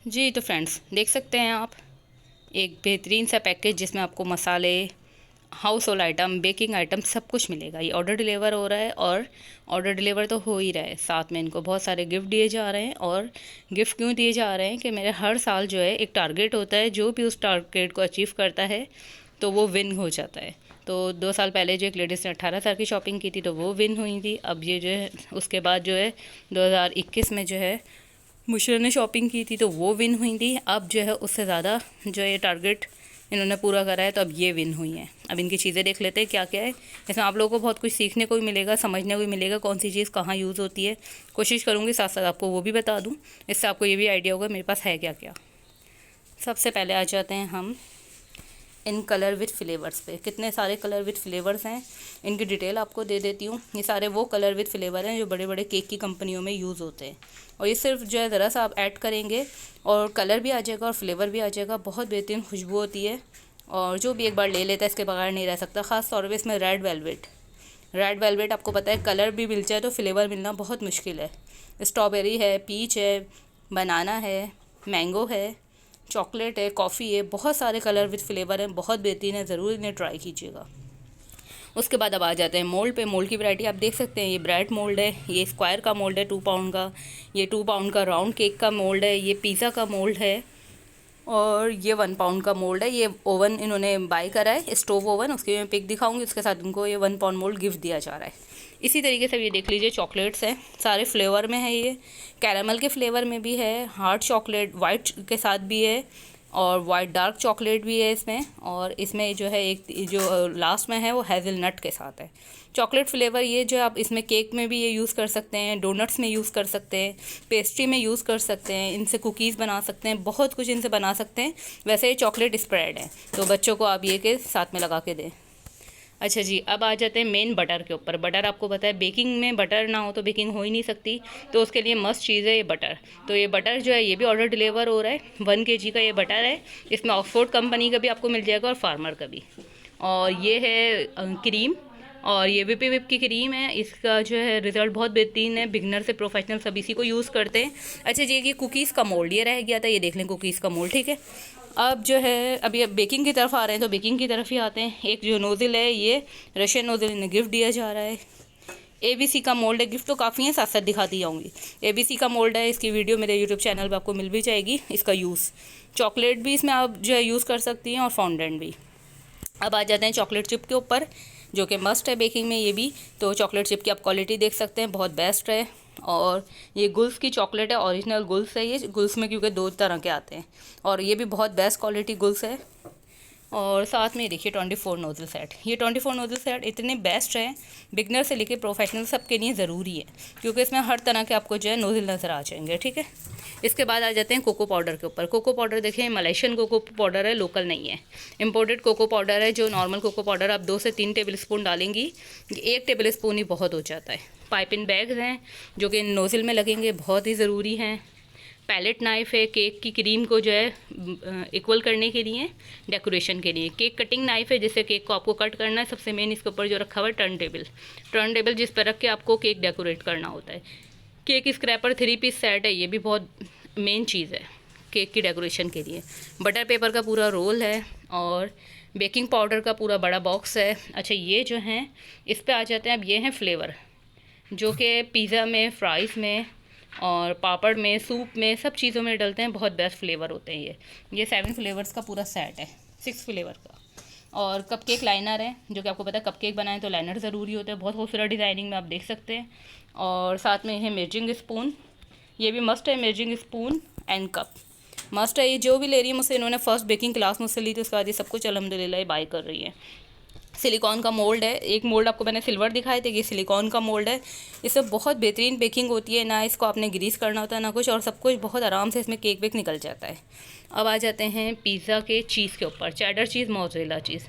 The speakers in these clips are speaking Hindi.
जी तो फ्रेंड्स देख सकते हैं आप एक बेहतरीन सा पैकेज जिसमें आपको मसाले, house hold item, baking item सब कुछ मिलेगा। ये ऑर्डर डिलीवर हो रहा है और ऑर्डर डिलीवर तो हो ही रहा है, साथ में इनको बहुत सारे गिफ्ट दिए जा रहे हैं। और गिफ्ट क्यों दिए जा रहे हैं कि मेरे हर साल जो है एक टारगेट होता है, जो भी उस टारगेट को अचीव करता है तो वो विन हो जाता है। तो 2 साल पहले जो एक लेडीज़ ने 18,000 की शॉपिंग की थी तो वो विन हुई थी। अब ये जो है उसके बाद जो है 2021 में जो है मुशरा ने शॉपिंग की थी तो वो विन हुई थी। अब जो है उससे ज़्यादा जो ये टारगेट इन्होंने पूरा करा है तो अब ये विन हुई हैं। अब इनकी चीज़ें देख लेते हैं क्या क्या है। इसमें आप लोगों को बहुत कुछ सीखने को भी मिलेगा, समझने को भी मिलेगा कौन सी चीज़ कहाँ यूज़ होती है। कोशिश करूँगी साथ साथ आपको वो भी बता दूँ, इससे आपको ये भी आइडिया होगा मेरे पास है क्या क्या। सबसे पहले आ जाते हैं हम इन कलर विथ फ्लेवर्स पे। कितने सारे कलर विथ फ्लेवर्स हैं, इनकी डिटेल आपको दे देती हूँ। ये सारे वो कलर विथ फ्लेवर हैं जो बड़े बड़े केक की कंपनियों में यूज़ होते हैं। और ये सिर्फ जो है ज़रा सा आप ऐड करेंगे और कलर भी आ जाएगा और फ्लेवर भी आ जाएगा। बहुत बेहतरीन खुशबू होती है और जो भी एक बार ले लेता है इसके बगैर नहीं रह सकता। ख़ास तौर पर इसमें रेड वेलवेट आपको पता है कलर भी मिल जाए तो फ्लेवर मिलना बहुत मुश्किल है। स्ट्रॉबेरी है, पीच है, बनाना है, मैंगो है, चॉकलेट है, कॉफ़ी है, बहुत सारे कलर विथ फ्लेवर हैं, बहुत बेहतरीन है, ज़रूर इन्हें ट्राई कीजिएगा। उसके बाद अब आ जाते हैं मोल्ड पे। मोल्ड की वैरायटी आप देख सकते हैं, ये ब्रेड मोल्ड है, ये स्क्वायर का मोल्ड है 2 पाउंड का, ये 2 पाउंड का राउंड केक का मोल्ड है, ये पिज़्ज़ा का मोल्ड है और ये 1 पाउंड का मोल्ड है। ये ओवन इन्होंने बाय करा है, स्टोव ओवन, उसकी मैं पिक दिखाऊंगी। उसके साथ इनको ये 1 पाउंड मोल्ड गिफ्ट दिया जा रहा है। इसी तरीके से ये देख लीजिए चॉकलेट्स हैं, सारे फ्लेवर में है। ये कैरामल के फ्लेवर में भी है, हार्ड चॉकलेट वाइट के साथ भी है और वाइट डार्क चॉकलेट भी है इसमें। और इसमें जो है एक जो लास्ट में है वो हेज़लनट के साथ है चॉकलेट फ्लेवर। ये जो आप इसमें केक में भी ये यूज़ कर सकते हैं, डोनट्स में यूज़ कर सकते हैं, पेस्ट्री में यूज़ कर सकते हैं, इनसे कुकीज़ बना सकते हैं, बहुत कुछ इनसे बना सकते हैं। वैसे ये चॉकलेट स्प्रेड है तो बच्चों को आप ये के साथ में लगा के दें। अच्छा जी, अब आ जाते हैं मेन बटर के ऊपर। बटर आपको पता है बेकिंग में बटर ना हो तो बेकिंग हो ही नहीं सकती, तो उसके लिए मस्त चीज़ है ये बटर। तो ये बटर जो है ये भी ऑर्डर डिलीवर हो रहा है। 1 kg का ये बटर है। इसमें ऑक्सफोर्ड कंपनी का भी आपको मिल जाएगा और फार्मर का भी। और ये है क्रीम, और ये विपी विप की क्रीम है। इसका जो है रिज़ल्ट बहुत बेहतरीन है, बिगनर से प्रोफेशनल सभी इसी को यूज़ करते हैं। अच्छा जी, ये कुकीज़ का मोल्ड ये रह गया था, ये देख लें कुकीज़ का मोल्ड, ठीक है। अब जो है अभी अब बेकिंग की तरफ आ रहे हैं तो बेकिंग की तरफ ही आते हैं। एक जो नोज़िल है ये रशियन नोज़िल इन्हें गिफ्ट दिया जा रहा है। ABC का मोल्ड है, गिफ्ट तो काफ़ी है, साथ साथ दिखाती जाऊँगी। ABC का मोल्ड है, इसकी वीडियो मेरे यूट्यूब चैनल पर आपको मिल भी जाएगी। इसका यूज़ चॉकलेट भी इसमें आप जो है यूज़ कर सकती हैं और फॉन्डेंट भी। अब आ जाते हैं चॉकलेट चिप के ऊपर, जो कि मस्ट है बेकिंग में ये भी। तो चॉकलेट चिप की आप क्वालिटी देख सकते हैं, बहुत बेस्ट है। और ये गुल्स की चॉकलेट है, ओरिजिनल गुल्स है ये। गुल्स में क्योंकि 2 तरह के आते हैं और ये भी बहुत बेस्ट क्वालिटी गुल्स है। और साथ में देखिए 24 नोज़ल सेट। ये 24 नोज़ल सेट इतने बेस्ट हैं, बिगनर से लेके प्रोफेशनल सबके लिए ज़रूरी है, क्योंकि इसमें हर तरह के आपको जो है नोज़ल नज़र आ जाएंगे, ठीक है। इसके बाद आ जाते हैं कोको पाउडर के ऊपर। कोको पाउडर देखिए मलेशियन कोको पाउडर है, लोकल नहीं है, इम्पोर्टेड कोको पाउडर है। जो नॉर्मल कोको पाउडर आप 2 से 3 टेबल स्पून डालेंगी, 1 टेबल स्पून ही बहुत हो जाता है। पाइपिंग बैग्स हैं जो कि नोज़ल में लगेंगे, बहुत ही ज़रूरी हैं। पैलेट नाइफ है केक की क्रीम को जो है इक्वल करने के लिए, डेकोरेशन के लिए। केक कटिंग नाइफ है जिससे केक को आपको कट करना है। सबसे मेन इसके ऊपर जो रखा हुआ है टर्न टेबल जिस पर रख के आपको केक डेकोरेट करना होता है। केक स्क्रैपर 3 पीस सेट है, ये भी बहुत मेन चीज़ है केक की डेकोरेशन के लिए। बटर पेपर का पूरा रोल है और बेकिंग पाउडर का पूरा बड़ा बॉक्स है। अच्छा ये जो हैं इस पे आ जाते हैं। अब ये हैं फ्लेवर जो कि पिज़्ज़ा में, फ्राइज़ में और पापड़ में, सूप में, सब चीज़ों में डलते हैं। बहुत बेस्ट फ्लेवर होते हैं ये 7 फ्लेवर्स का पूरा सेट है, 6 फ्लेवर का। और कपकेक लाइनर है, जो कि आपको पता है कपकेक बनाएं तो लाइनर ज़रूरी होता है। बहुत खूबसूरत डिज़ाइनिंग में आप देख सकते हैं। और साथ में है मेजरिंग स्पून, ये भी मस्ट है। Measuring spoon and cup must है। ये जो भी ले रही है मुझसे, इन्होंने फर्स्ट बेकिंग क्लास मुझसे ली थी, उसके बाद ये सब कुछ अल्हम्दुलिल्लाह बाय कर रही है। सिलिकॉन का मोल्ड है, एक मोल्ड आपको मैंने सिल्वर दिखाए थे, ये सिलिकॉन का मोल्ड है। इससे बहुत बेहतरीन बेकिंग होती है, ना इसको आपने ग्रीस करना होता है ना कुछ, और सब कुछ बहुत आराम से इसमें केक वेक निकल जाता है। अब आ जाते हैं पिज़्ज़ा के चीज़ के ऊपर। चेडर चीज़, मोज़रेला चीज़,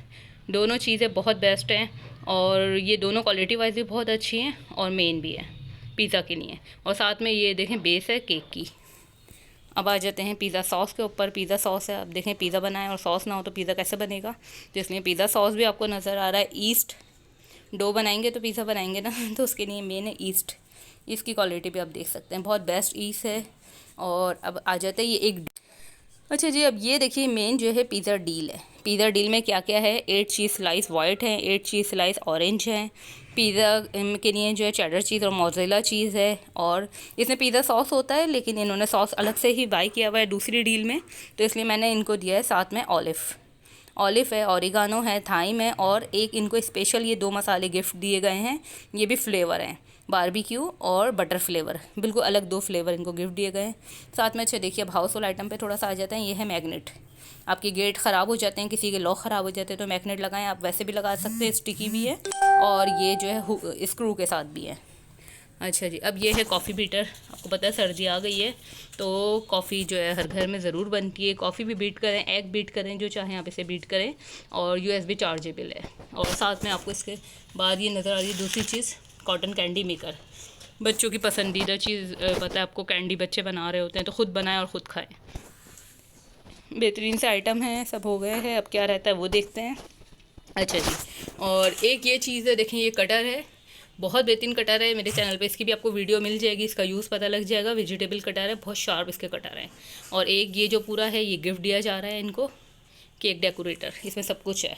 दोनों चीज़ें बहुत बेस्ट हैं और ये दोनों क्वालिटी वाइज भी बहुत अच्छी हैं और मेन भी है पिज़्ज़ा के लिए। और साथ में ये देखें बेस है केक की। अब आ जाते हैं पिज़्ज़ा सॉस के ऊपर। पिज़्ज़ा सॉस है, अब देखें पिज़्ज़ा बनाएं और सॉस ना हो तो पिज़्ज़ा कैसे बनेगा, तो इसलिए पिज़्ज़ा सॉस भी आपको नज़र आ रहा है। ईस्ट डो बनाएंगे तो पिज़्ज़ा बनाएंगे ना तो उसके लिए मेन है ईस्ट। इसकी क्वालिटी भी आप देख सकते हैं, बहुत बेस्ट ईस्ट है। और अब आ जाता है ये एक अच्छा जी, अब ये देखिए मेन जो है पिज़्ज़ा डील है। पिज़्ज़ा डील में क्या क्या है, 8 चीज़ स्लाइस वाइट है, 8 चीज़ स्लाइस ऑरेंज है। पिज़्ज़ा के लिए जो है चेडर चीज़ और मोज़रेला चीज़ है, और इसमें पिज़्ज़ा सॉस होता है लेकिन इन्होंने सॉस अलग से ही बाई किया हुआ है दूसरी डील में, तो इसलिए मैंने इनको दिया है साथ में ऑलिव है, ऑरिगानो है, थाइम है, और एक इनको स्पेशल ये 2 मसाले गिफ्ट दिए गए हैं। ये भी फ्लेवर हैं, बारबेक्यू और बटर फ्लेवर, बिल्कुल अलग 2 फ्लेवर इनको गिफ्ट दिए गए हैं साथ में। अच्छा देखिए, अब हाउस होल्ड आइटम पे थोड़ा सा आ जाते हैं। ये है मैग्नेट। आपके गेट ख़राब हो जाते हैं, किसी के लॉक ख़राब हो जाते हैं तो मैग्नेट लगाएं। आप वैसे भी लगा सकते हैं, स्टिकी भी है और ये जो है स्क्रू के साथ भी है। अच्छा जी, अब ये है कॉफ़ी बीटर। आपको पता है सर्दी आ गई है तो कॉफ़ी जो है हर घर में ज़रूर बनती है। कॉफ़ी भी बीट करें, एग बीट करें, जो चाहें आप इसे बीट करें, और यूएसबी चार्जेबल है। और साथ में आपको इसके बाद ये नज़र आ रही है दूसरी चीज़, कॉटन कैंडी मेकर। बच्चों की पसंदीदा चीज़, पता है आपको, कैंडी बच्चे बना रहे होते हैं तो ख़ुद बनाएं और ख़ुद खाएं। बेहतरीन से आइटम हैं, सब हो गए हैं, अब क्या रहता है वो देखते हैं। अच्छा जी, और एक ये चीज़ है, देखें ये कटर है, बहुत बेहतरीन कटर है। मेरे चैनल पे इसकी भी आपको वीडियो मिल जाएगी, इसका यूज़ पता लग जाएगा। वेजिटेबल कटर है, बहुत शार्प इसके कटर हैं। और एक ये जो पूरा है ये गिफ्ट दिया जा रहा है इनको, केक डेकोरेटर, इसमें सब कुछ है।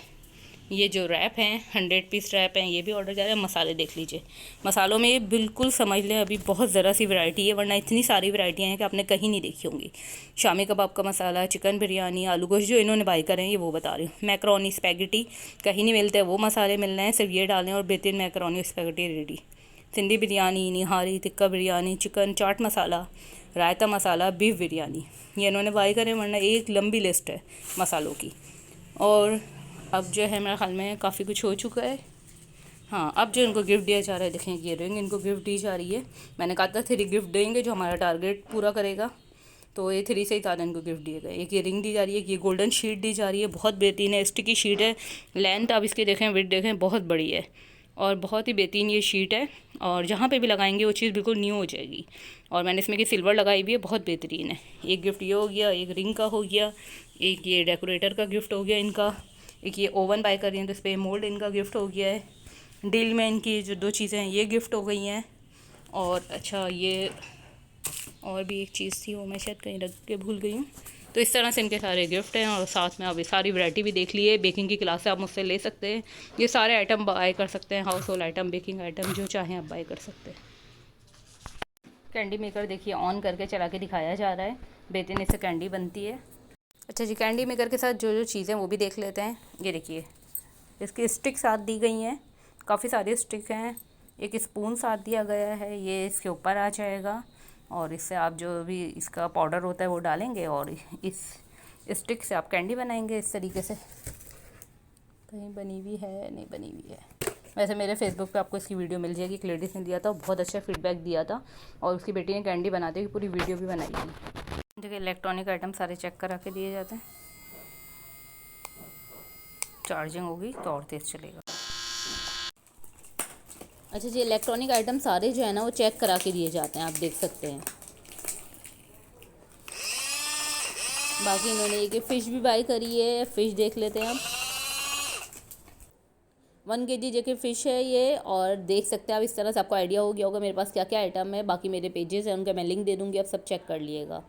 ये जो रैप हैं 100 पीस रैप हैं, ये भी ऑर्डर जा रहा है। मसाले देख लीजिए, मसालों में ये बिल्कुल समझ लें अभी बहुत ज़रा सी वैरायटी है, वरना इतनी सारी वैरायटियाँ हैं कि आपने कहीं नहीं देखी होंगी। शामी कबाब का मसाला, चिकन बिरयानी, आलू गोश्त जो इन्होंने बाई करे हैं ये वो बता रही हूँ। मैकरोनी स्पैगेटी कहीं नहीं मिलते, वो मसाले मिल रहे हैं, सिर्फ ये डालें और बेहतरीन macaroni spaghetti ready. Sindhi biryani, nihari, tikka biryani, chicken chaat masala, raita masala, beef biryani, ये इन्होंने बाई करे, वरना एक लंबी लिस्ट है मसालों की। और अब जो है मेरे ख्याल में काफ़ी कुछ हो चुका है। हाँ, अब जो इनको गिफ्ट दिया जा रहा है, देखें ये रिंग इनको गिफ्ट दी जा रही है। मैंने कहा था 3 गिफ्ट देंगे जो हमारा टारगेट पूरा करेगा, तो ये 3 से ही ज़्यादा इनको गिफ्ट दिए गए। एक ये रिंग दी जा रही है, ये गोल्डन शीट दी जा रही है, बहुत बेहतरीन है, स्टिकी शीट है। लेंथ आप इसकी देखें, विड्थ देखें, बहुत बड़ी है और बहुत ही बेहतरीन ये शीट है। और जहाँ पे भी लगाएंगे वो चीज़ बिल्कुल न्यू हो जाएगी। और मैंने इसमें की सिल्वर लगाई भी है, बहुत बेहतरीन है। एक गिफ्ट ये हो गया, एक रिंग का हो गया, एक ये डेकोरेटर का गिफ्ट हो गया इनका, एक ये ओवन बाय कर रही हैं तो इस पर मोल्ड इनका गिफ्ट हो गया है। डील में इनकी जो 2 चीज़ें हैं ये गिफ्ट हो गई हैं। और अच्छा, ये और भी एक चीज़ थी वो मैं शायद कहीं रख के भूल गई हूँ। तो इस तरह से इनके सारे गिफ्ट हैं, और साथ में आप ये सारी वैरायटी भी देख लिए। बेकिंग की क्लास से आप मुझसे ले सकते हैं, ये सारे आइटम बाय कर सकते हैं, house hold item, baking item, जो चाहें आप बाय कर सकते हैं। कैंडी मेकर देखिए ऑन करके चला के दिखाया जा रहा है, बेहतरीन इससे कैंडी बनती है। अच्छा जी, कैंडी मेकर के साथ जो जो चीज़ें वो भी देख लेते हैं। ये देखिए, इसकी स्टिक साथ दी गई हैं, काफ़ी सारी स्टिक हैं। एक स्पून साथ दिया गया है, ये इसके ऊपर आ जाएगा, और इससे आप जो भी इसका पाउडर होता है वो डालेंगे और इस स्टिक से आप कैंडी बनाएंगे इस तरीके से। कहीं बनी हुई है, नहीं बनी हुई है। वैसे मेरे फेसबुक पे आपको इसकी वीडियो मिल जाएगी, एक लेडीज़ ने दिया था, बहुत अच्छा फीडबैक दिया था, और उसकी बेटी ने कैंडी बनाते हुए पूरी वीडियो भी बनाई थी। देखिए, इलेक्ट्रॉनिक आइटम सारे चेक करा के दिए जाते हैं। चार्जिंग होगी तो और तेज़ चलेगा। अच्छा जी, इलेक्ट्रॉनिक आइटम सारे जो है ना वो चेक करा के दिए जाते हैं, आप देख सकते हैं। बाकी इन्होंने एक फ़िश भी बाई करी है, फ़िश देख लेते हैं हम। 1 kg जो कि फ़िश है ये, और देख सकते हैं आप, इस तरह से आपको आइडिया हो गया होगा मेरे पास क्या क्या आइटम है। बाकी मेरे पेजेस हैं, उनका मैं लिंक दे दूँगी, आप सब चेक कर लिएगा।